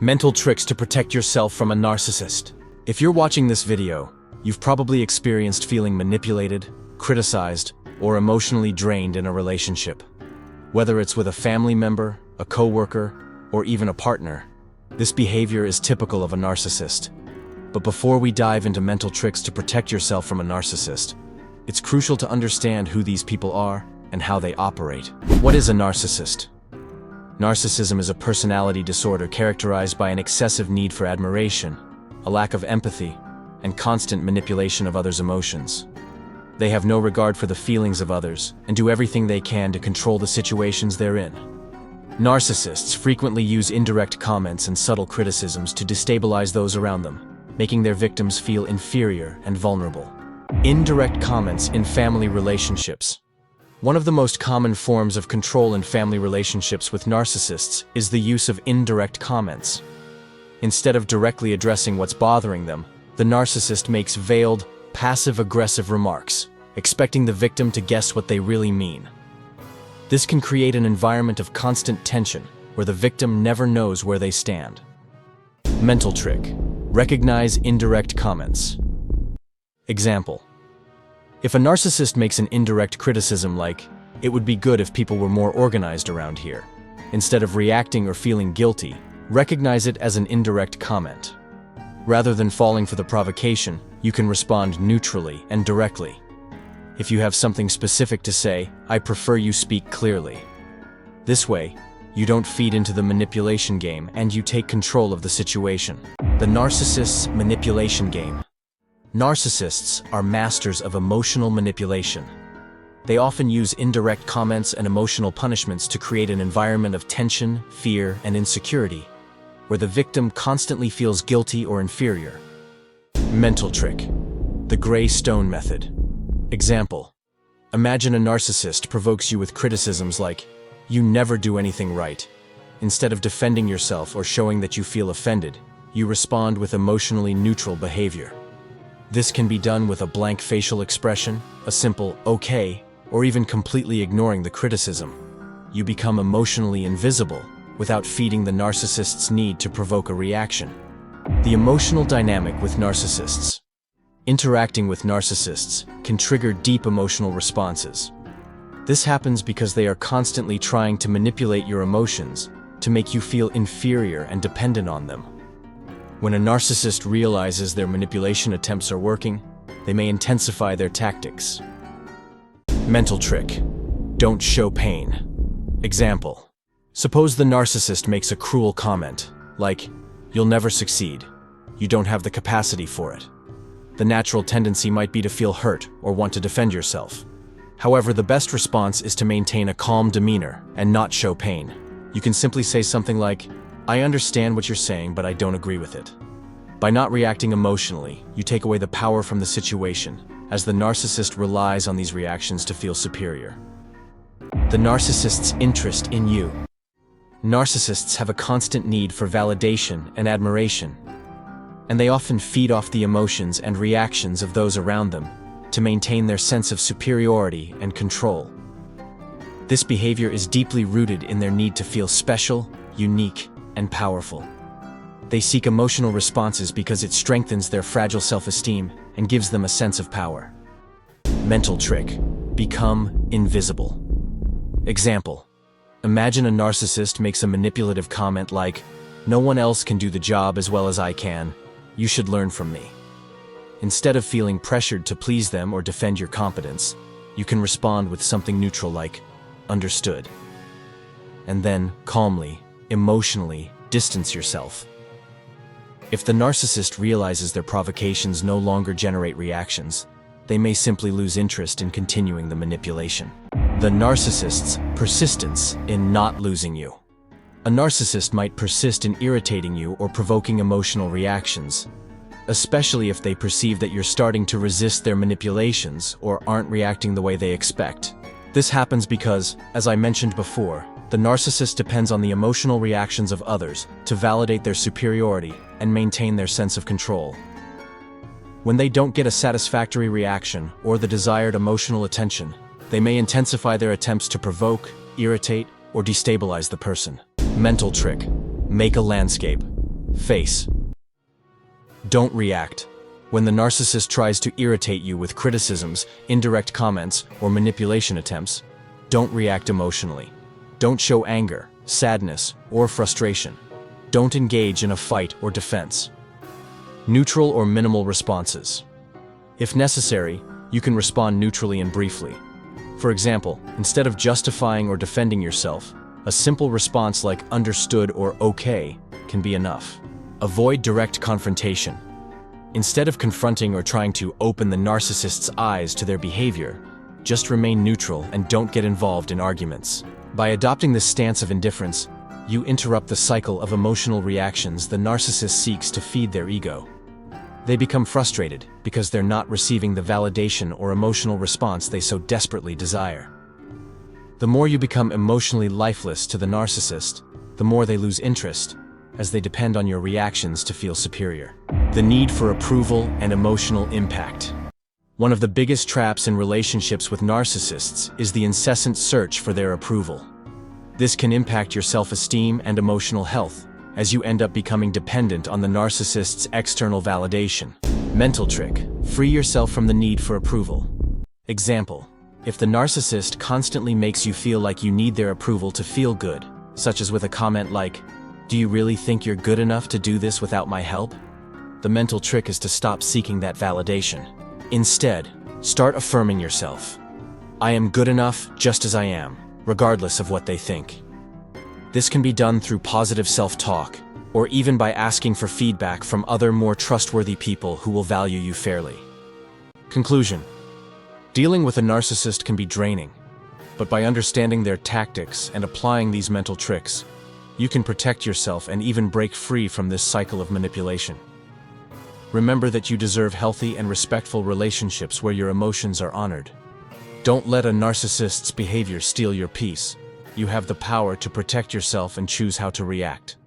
Mental tricks to protect yourself from a narcissist. If you're watching this video, you've probably experienced feeling manipulated, criticized, or emotionally drained in a relationship. Whether it's with a family member, a coworker, or even a partner, this behavior is typical of a narcissist. But before we dive into mental tricks to protect yourself from a narcissist, it's crucial to understand who these people are and how they operate. What is a narcissist? Narcissism is a personality disorder characterized by an excessive need for admiration, a lack of empathy, and constant manipulation of others' emotions. They have no regard for the feelings of others and do everything they can to control the situations they're in. Narcissists frequently use indirect comments and subtle criticisms to destabilize those around them, making their victims feel inferior and vulnerable. Indirect comments in family relationships. One of the most common forms of control in family relationships with narcissists is the use of indirect comments. Instead of directly addressing what's bothering them, the narcissist makes veiled, passive-aggressive remarks, expecting the victim to guess what they really mean. This can create an environment of constant tension where the victim never knows where they stand. Mental trick. Recognize indirect comments. Example: if a narcissist makes an indirect criticism like, "It would be good if people were more organized around here," instead of reacting or feeling guilty, recognize it as an indirect comment. Rather than falling for the provocation, you can respond neutrally and directly. If you have something specific to say, "I prefer you speak clearly." This way, you don't feed into the manipulation game and you take control of the situation. The narcissist's manipulation game. Narcissists are masters of emotional manipulation. They often use indirect comments and emotional punishments to create an environment of tension, fear, and insecurity, where the victim constantly feels guilty or inferior. Mental trick. The gray stone method. Example: imagine a narcissist provokes you with criticisms like, "You never do anything right." Instead of defending yourself or showing that you feel offended, you respond with emotionally neutral behavior. This can be done with a blank facial expression, a simple "okay," or even completely ignoring the criticism. You become emotionally invisible without feeding the narcissist's need to provoke a reaction. The emotional dynamic with narcissists. Interacting with narcissists can trigger deep emotional responses. This happens because they are constantly trying to manipulate your emotions to make you feel inferior and dependent on them. When a narcissist realizes their manipulation attempts are working, they may intensify their tactics. Mental trick. Don't show pain. Example: suppose the narcissist makes a cruel comment, like, "You'll never succeed. You don't have the capacity for it." The natural tendency might be to feel hurt or want to defend yourself. However, the best response is to maintain a calm demeanor and not show pain. You can simply say something like, "I understand what you're saying, but I don't agree with it." By not reacting emotionally, you take away the power from the situation, as the narcissist relies on these reactions to feel superior. The narcissist's interest in you. Narcissists have a constant need for validation and admiration, and they often feed off the emotions and reactions of those around them to maintain their sense of superiority and control. This behavior is deeply rooted in their need to feel special, unique, and powerful. They seek emotional responses because it strengthens their fragile self-esteem and gives them a sense of power. Mental trick. Become invisible. Example: imagine a narcissist makes a manipulative comment like, "No one else can do the job as well as I can. You should learn from me." Instead of feeling pressured to please them or defend your competence, you can respond with something neutral like, "Understood." And then, calmly, emotionally, distance yourself. If the narcissist realizes their provocations no longer generate reactions, they may simply lose interest in continuing the manipulation. The narcissist's persistence in not losing you. A narcissist might persist in irritating you or provoking emotional reactions, especially if they perceive that you're starting to resist their manipulations or aren't reacting the way they expect. This happens because, as I mentioned before, the narcissist depends on the emotional reactions of others to validate their superiority and maintain their sense of control. When they don't get a satisfactory reaction or the desired emotional attention, they may intensify their attempts to provoke, irritate, or destabilize the person. Mental trick. Make a landscape. Face. Don't react. When the narcissist tries to irritate you with criticisms, indirect comments, or manipulation attempts, don't react emotionally. Don't show anger, sadness, or frustration. Don't engage in a fight or defense. Neutral or minimal responses. If necessary, you can respond neutrally and briefly. For example, instead of justifying or defending yourself, a simple response like understood or okay can be enough. Avoid direct confrontation. Instead of confronting or trying to open the narcissist's eyes to their behavior, just remain neutral and don't get involved in arguments. By adopting this stance of indifference, you interrupt the cycle of emotional reactions the narcissist seeks to feed their ego. They become frustrated because they're not receiving the validation or emotional response they so desperately desire. The more you become emotionally lifeless to the narcissist, the more they lose interest, as they depend on your reactions to feel superior. The need for approval and emotional impact. One of the biggest traps in relationships with narcissists is the incessant search for their approval. This can impact your self-esteem and emotional health, as you end up becoming dependent on the narcissist's external validation. Mental trick: free yourself from the need for approval. Example: if the narcissist constantly makes you feel like you need their approval to feel good, such as with a comment like, "Do you really think you're good enough to do this without my help?" The mental trick is to stop seeking that validation. Instead, start affirming yourself. I am good enough just as I am, regardless of what they think. This can be done through positive self-talk, or even by asking for feedback from other more trustworthy people who will value you fairly. Conclusion: dealing with a narcissist can be draining, but by understanding their tactics and applying these mental tricks, you can protect yourself and even break free from this cycle of manipulation. Remember that you deserve healthy and respectful relationships where your emotions are honored. Don't let a narcissist's behavior steal your peace. You have the power to protect yourself and choose how to react.